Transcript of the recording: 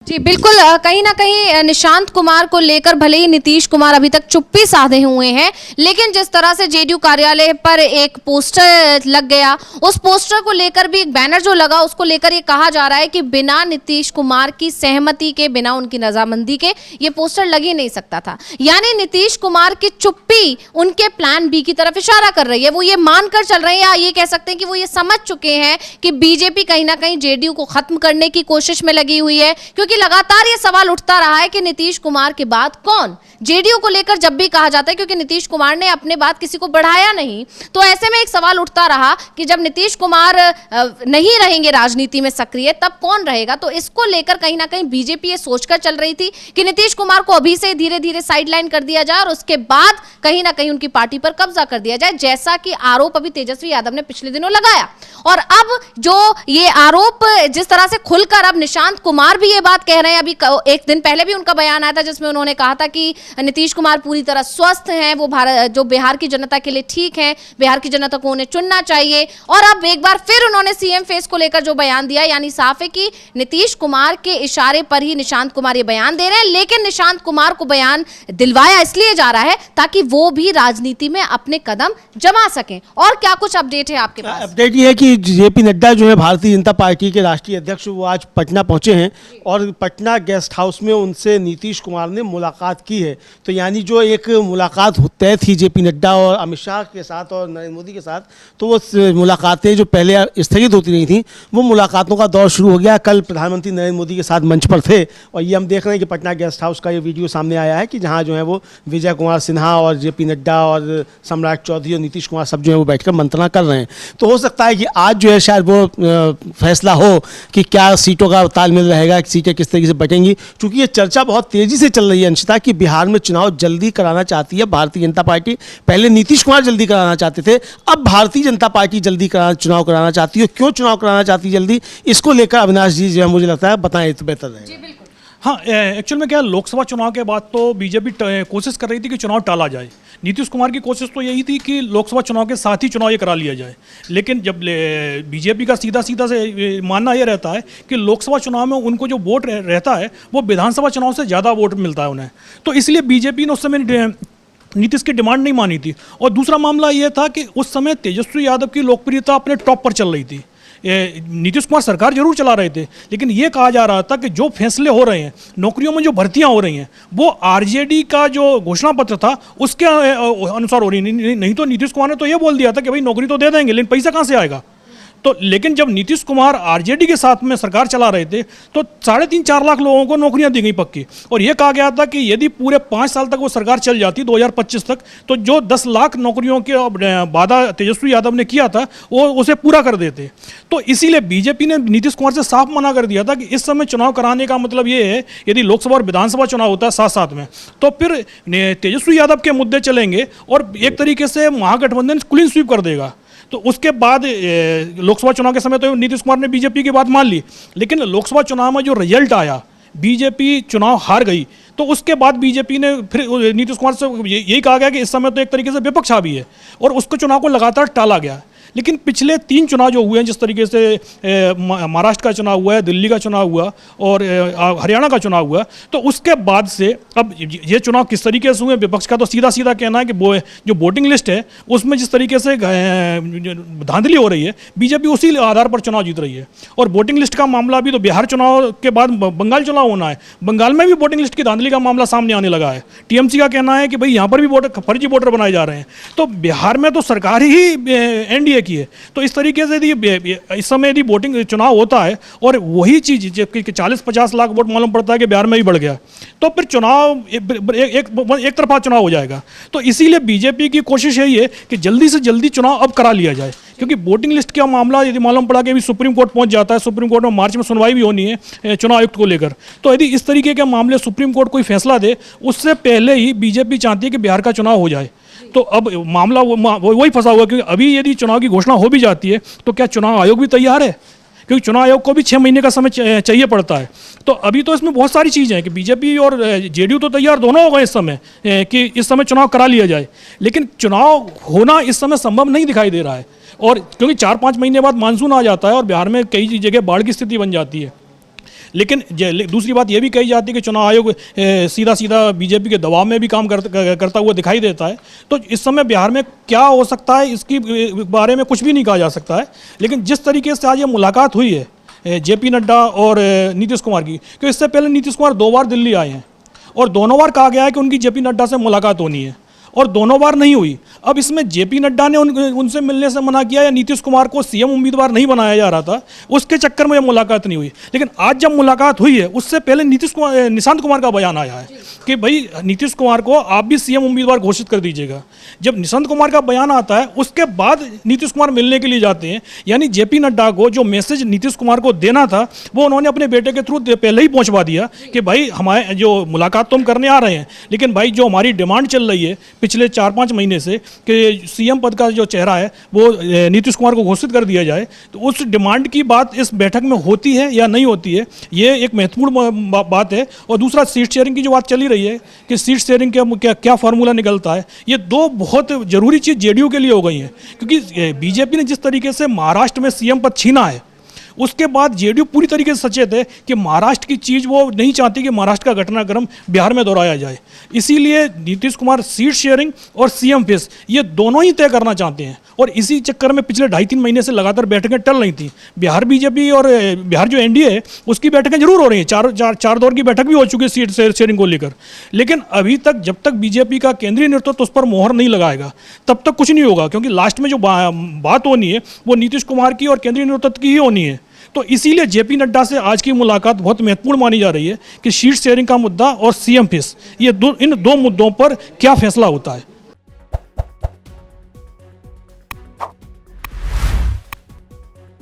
जी बिल्कुल, कहीं ना कहीं निशांत कुमार को लेकर भले ही नीतीश कुमार अभी तक चुप्पी साधे हुए हैं, लेकिन जिस तरह से जेडीयू कार्यालय पर एक पोस्टर लग गया, उस पोस्टर को लेकर भी एक बैनर जो लगा, उसको लेकर ये कहा जा रहा है कि बिना नीतीश कुमार की सहमति के, बिना उनकी रजामंदी के ये पोस्टर लग ही नहीं सकता था। यानी नीतीश कुमार की चुप्पी उनके प्लान बी की तरफ इशारा कर रही है। वो ये मानकर चल रहे हैं, या ये कह सकते हैं कि वो ये समझ चुके हैं कि बीजेपी कहीं ना कहीं जेडीयू को खत्म करने की कोशिश में लगी हुई है, क्योंकि लगातार ये सवाल उठता रहा है कि नीतीश कुमार के बाद कौन। जेडीयू को लेकर जब भी कहा जाता है, क्योंकि नीतीश कुमार ने अपने बात किसी को बढ़ाया नहीं, तो ऐसे में एक सवाल उठता रहा कि जब नीतीश कुमार नहीं रहेंगे राजनीति में सक्रिय, तब कौन रहेगा। तो इसको लेकर कहीं ना कहीं बीजेपी ये सोचकर चल रही थी कि नीतीश कुमार को अभी से धीरे धीरे साइडलाइन कर दिया जाए और उसके बाद कहीं ना कहीं उनकी पार्टी पर कब्जा कर दिया जाए, जैसा कि आरोप अभी तेजस्वी यादव ने पिछले दिनों लगाया। और अब जो ये आरोप जिस तरह से खुलकर अब निशांत कुमार भी ये बात कह रहे हैं, अभी एक दिन पहले भी उनका बयान आया था जिसमें उन्होंने कहा था कि नीतीश कुमार पूरी तरह स्वस्थ हैं, वो जो बिहार की जनता के लिए ठीक हैं, बिहार की जनता को उन्हें चुनना चाहिए। और अब एक बार फिर उन्होंने सीएम फेस को लेकर जो बयान दिया, यानी साफ है कि नीतीश कुमार के इशारे पर ही निशांत कुमार ये बयान दे रहे हैं। लेकिन निशांत कुमार को बयान दिलवाया इसलिए जा रहा है ताकि वो भी राजनीति में अपने कदम जमा सकें। और क्या कुछ अपडेट है आपके पास? अपडेट ये है कि जेपी नड्डा जो है भारतीय जनता पार्टी के राष्ट्रीय अध्यक्ष, वो आज पटना पहुंचे हैं और पटना गेस्ट हाउस में उनसे नीतीश कुमार ने मुलाकात की है। तो यानी जो एक मुलाकात तय थी जेपी नड्डा और अमित शाह के साथ और नरेंद्र मोदी के साथ, तो वो मुलाकातें जो पहले स्थगित होती रही थी, वो मुलाकातों का दौर शुरू हो गया। कल प्रधानमंत्री नरेंद्र मोदी के साथ मंच पर थे और ये हम देख रहे हैं कि पटना गेस्ट हाउस का ये वीडियो सामने आया है कि जहाँ जो है वो विजय कुमार सिन्हा और जेपी नड्डा और सम्राट चौधरी और नीतीश कुमार सब जो है वो बैठकर मंत्रणा कर रहे हैं। तो हो सकता है कि आज जो है शायद वो फैसला हो कि क्या सीटों का तालमेल रहेगा, सीटें किस तरीके से बटेंगी। क्योंकि ये चर्चा बहुत तेजी से चल रही है अंशिता कि बिहार में चुनाव जल्दी कराना चाहती है भारतीय जनता पार्टी। पहले नीतीश कुमार जल्दी कराना चाहते थे, अब भारतीय जनता पार्टी जल्दी चुनाव कराना चाहती है। क्यों चुनाव कराना चाहती है जल्दी, इसको लेकर अविनाश जी जो है मुझे लगता है बताएं तो बेहतर रहेगा। हाँ, एक्चुअल में क्या, लोकसभा चुनाव के बाद तो बीजेपी कोशिश कर रही थी कि चुनाव टाला जाए। नीतीश कुमार की कोशिश तो यही थी कि लोकसभा चुनाव के साथ ही चुनाव ये करा लिया जाए। लेकिन जब बीजेपी का सीधा से मानना ये रहता है कि लोकसभा चुनाव में उनको जो वोट रहता है वो विधानसभा चुनाव से ज़्यादा वोट मिलता है उन्हें, तो इसलिए बीजेपी ने उस समय नीतीश की डिमांड नहीं मानी थी। और दूसरा मामला ये था कि उस समय तेजस्वी यादव की लोकप्रियता अपने टॉप पर चल रही थी। नीतीश कुमार सरकार जरूर चला रहे थे, लेकिन ये कहा जा रहा था कि जो फैसले हो रहे हैं, नौकरियों में जो भर्तियां हो रही हैं, वो आरजेडी का जो घोषणा पत्र था उसके अनुसार हो रही नहीं तो नीतीश कुमार ने तो ये बोल दिया था कि भाई नौकरी तो दे देंगे, लेकिन पैसा कहाँ से आएगा। तो लेकिन जब नीतीश कुमार आरजेडी के साथ में सरकार चला रहे थे तो 3.5-4 लाख लोगों को नौकरियां दी गई पक्की, और यह कहा गया था कि यदि पूरे 5 साल तक वो सरकार चल जाती 2025 तक, तो जो 10 लाख नौकरियों के वादा तेजस्वी यादव ने किया था वो उसे पूरा कर देते। तो इसीलिए बीजेपी ने नीतीश कुमार से साफ मना कर दिया था कि इस समय चुनाव कराने का मतलब ये है, यदि लोकसभा और विधानसभा चुनाव होता है साथ साथ में, तो फिर तेजस्वी यादव के मुद्दे चलेंगे और एक तरीके से महागठबंधन क्लीन स्वीप कर देगा। तो उसके बाद लोकसभा चुनाव के समय तो नीतीश कुमार ने बीजेपी की बात मान ली, लेकिन लोकसभा चुनाव में जो रिजल्ट आया, बीजेपी चुनाव हार गई, तो उसके बाद बीजेपी ने फिर नीतीश कुमार से यही कहा गया कि इस समय तो एक तरीके से विपक्ष हावी है, और उसको चुनाव को लगातार टाला गया। लेकिन पिछले 3 चुनाव जो हुए हैं, जिस तरीके से महाराष्ट्र का चुनाव हुआ है, दिल्ली का चुनाव हुआ और हरियाणा का चुनाव हुआ, तो उसके बाद से अब ये चुनाव किस तरीके से हुए, विपक्ष का तो सीधा कहना है कि जो वोटिंग लिस्ट है उसमें जिस तरीके से धांधली हो रही है, बीजेपी उसी आधार पर चुनाव जीत रही है। और वोटिंग लिस्ट का मामला भी तो बिहार चुनाव के बाद बंगाल चुनाव होना है, बंगाल में भी वोटिंग लिस्ट की धांधली का मामला सामने आने लगा है। टीएमसी का कहना है कि भाई यहाँ पर भी फर्जी वोटर बनाए जा रहे हैं। तो बिहार में तो सरकार ही एनडीए की है। तो इस तरीके से यदि इस समय यदि वोटिंग चुनाव होता है और वही चीज जबकि 40-50 लाख वोट मालूम पड़ता है कि बिहार में भी बढ़ गया, तो फिर चुनाव एक तरफा चुनाव हो जाएगा। तो इसीलिए बीजेपी की कोशिश यही है कि जल्दी से जल्दी चुनाव अब करा लिया जाए, क्योंकि वोटिंग लिस्ट का मामला यदि मालूम पड़ा कि अभी सुप्रीम कोर्ट पहुंच जाता है, सुप्रीम कोर्ट में मार्च में सुनवाई भी होनी है चुनाव आयुक्त को लेकर, तो यदि इस तरीके के मामले सुप्रीम कोर्ट कोई फैसला दे, उससे पहले ही बीजेपी चाहती है कि बिहार का चुनाव हो जाए। तो अब मामला वही फंसा हुआ, क्योंकि अभी यदि चुनाव की घोषणा हो भी जाती है तो क्या चुनाव आयोग भी तैयार है, क्योंकि चुनाव आयोग को भी 6 महीने का समय चाहिए पड़ता है। तो अभी तो इसमें बहुत सारी चीज़ें हैं कि बीजेपी और जेडीयू तो तैयार दोनों हो गए इस समय कि इस समय चुनाव करा लिया जाए, लेकिन चुनाव होना इस समय संभव नहीं दिखाई दे रहा है। और क्योंकि 4-5 महीने बाद मानसून आ जाता है और बिहार में कई जगह बाढ़ की स्थिति बन जाती है, लेकिन दूसरी बात ये भी कही जाती है कि चुनाव आयोग सीधा सीधा बीजेपी के दबाव में भी काम करता हुआ दिखाई देता है। तो इस समय बिहार में क्या हो सकता है इसकी बारे में कुछ भी नहीं कहा जा सकता है। लेकिन जिस तरीके से आज ये मुलाकात हुई है जेपी नड्डा और नीतीश कुमार की, क्योंकि इससे पहले नीतीश कुमार 2 बार दिल्ली आए हैं और दोनों बार कहा गया है कि उनकी जेपी नड्डा से मुलाकात होनी है और दोनों बार नहीं हुई। अब इसमें जेपी नड्डा ने उनसे मिलने से मना किया या नीतीश कुमार को सीएम उम्मीदवार नहीं बनाया जा रहा था, उसके चक्कर में यह मुलाकात नहीं हुई। लेकिन आज जब मुलाकात हुई है उससे पहले निशांत कुमार का बयान आया है कि भाई नीतीश कुमार को आप भी सीएम उम्मीदवार घोषित कर दीजिएगा। जब निशांत कुमार का बयान आता है उसके बाद नीतीश कुमार मिलने के लिए जाते हैं, यानी जेपी नड्डा को जो मैसेज नीतीश कुमार को देना था वो उन्होंने अपने बेटे के थ्रू पहले ही पहुंचवा दिया कि भाई हमारे जो मुलाकात तो हम करने आ रहे हैं, लेकिन भाई जो हमारी डिमांड चल रही है पिछले 4-5 महीने से कि सीएम पद का जो चेहरा है वो नीतीश कुमार को घोषित कर दिया जाए, तो उस डिमांड की बात इस बैठक में होती है या नहीं होती है, ये एक महत्वपूर्ण बात है। और दूसरा सीट शेयरिंग की जो बात चली रही है कि सीट शेयरिंग का क्या फार्मूला निकलता है, ये 2 बहुत जरूरी चीज़ जेडीयू के लिए हो गई है। क्योंकि बीजेपी ने जिस तरीके से महाराष्ट्र में सीएम पद छीना है उसके बाद जेडीयू पूरी तरीके से सचेत है कि महाराष्ट्र की चीज़ वो नहीं चाहती कि महाराष्ट्र का घटनाक्रम बिहार में दोहराया जाए। इसीलिए नीतीश कुमार सीट शेयरिंग और सीएम फेस ये दोनों ही तय करना चाहते हैं और इसी चक्कर में पिछले 2.5-3 महीने से लगातार बैठकें टल रही थी। बिहार बीजेपी और बिहार जो एनडीए है उसकी बैठकें जरूर हो रही हैं, चार दौर की बैठक भी हो चुकी है सीट शेयरिंग को लेकर, लेकिन अभी तक जब तक बीजेपी का केंद्रीय नेतृत्व उस पर मोहर नहीं लगाएगा तब तक कुछ नहीं होगा। क्योंकि लास्ट में जो बात होनी है वो नीतीश कुमार की और केंद्रीय नेतृत्व की ही होनी है। तो इसीलिए जेपी नड्डा से आज की मुलाकात बहुत महत्वपूर्ण मानी जा रही है कि सीट शेयरिंग का मुद्दा और सीएम फेस इन 2 मुद्दों पर क्या फैसला होता है।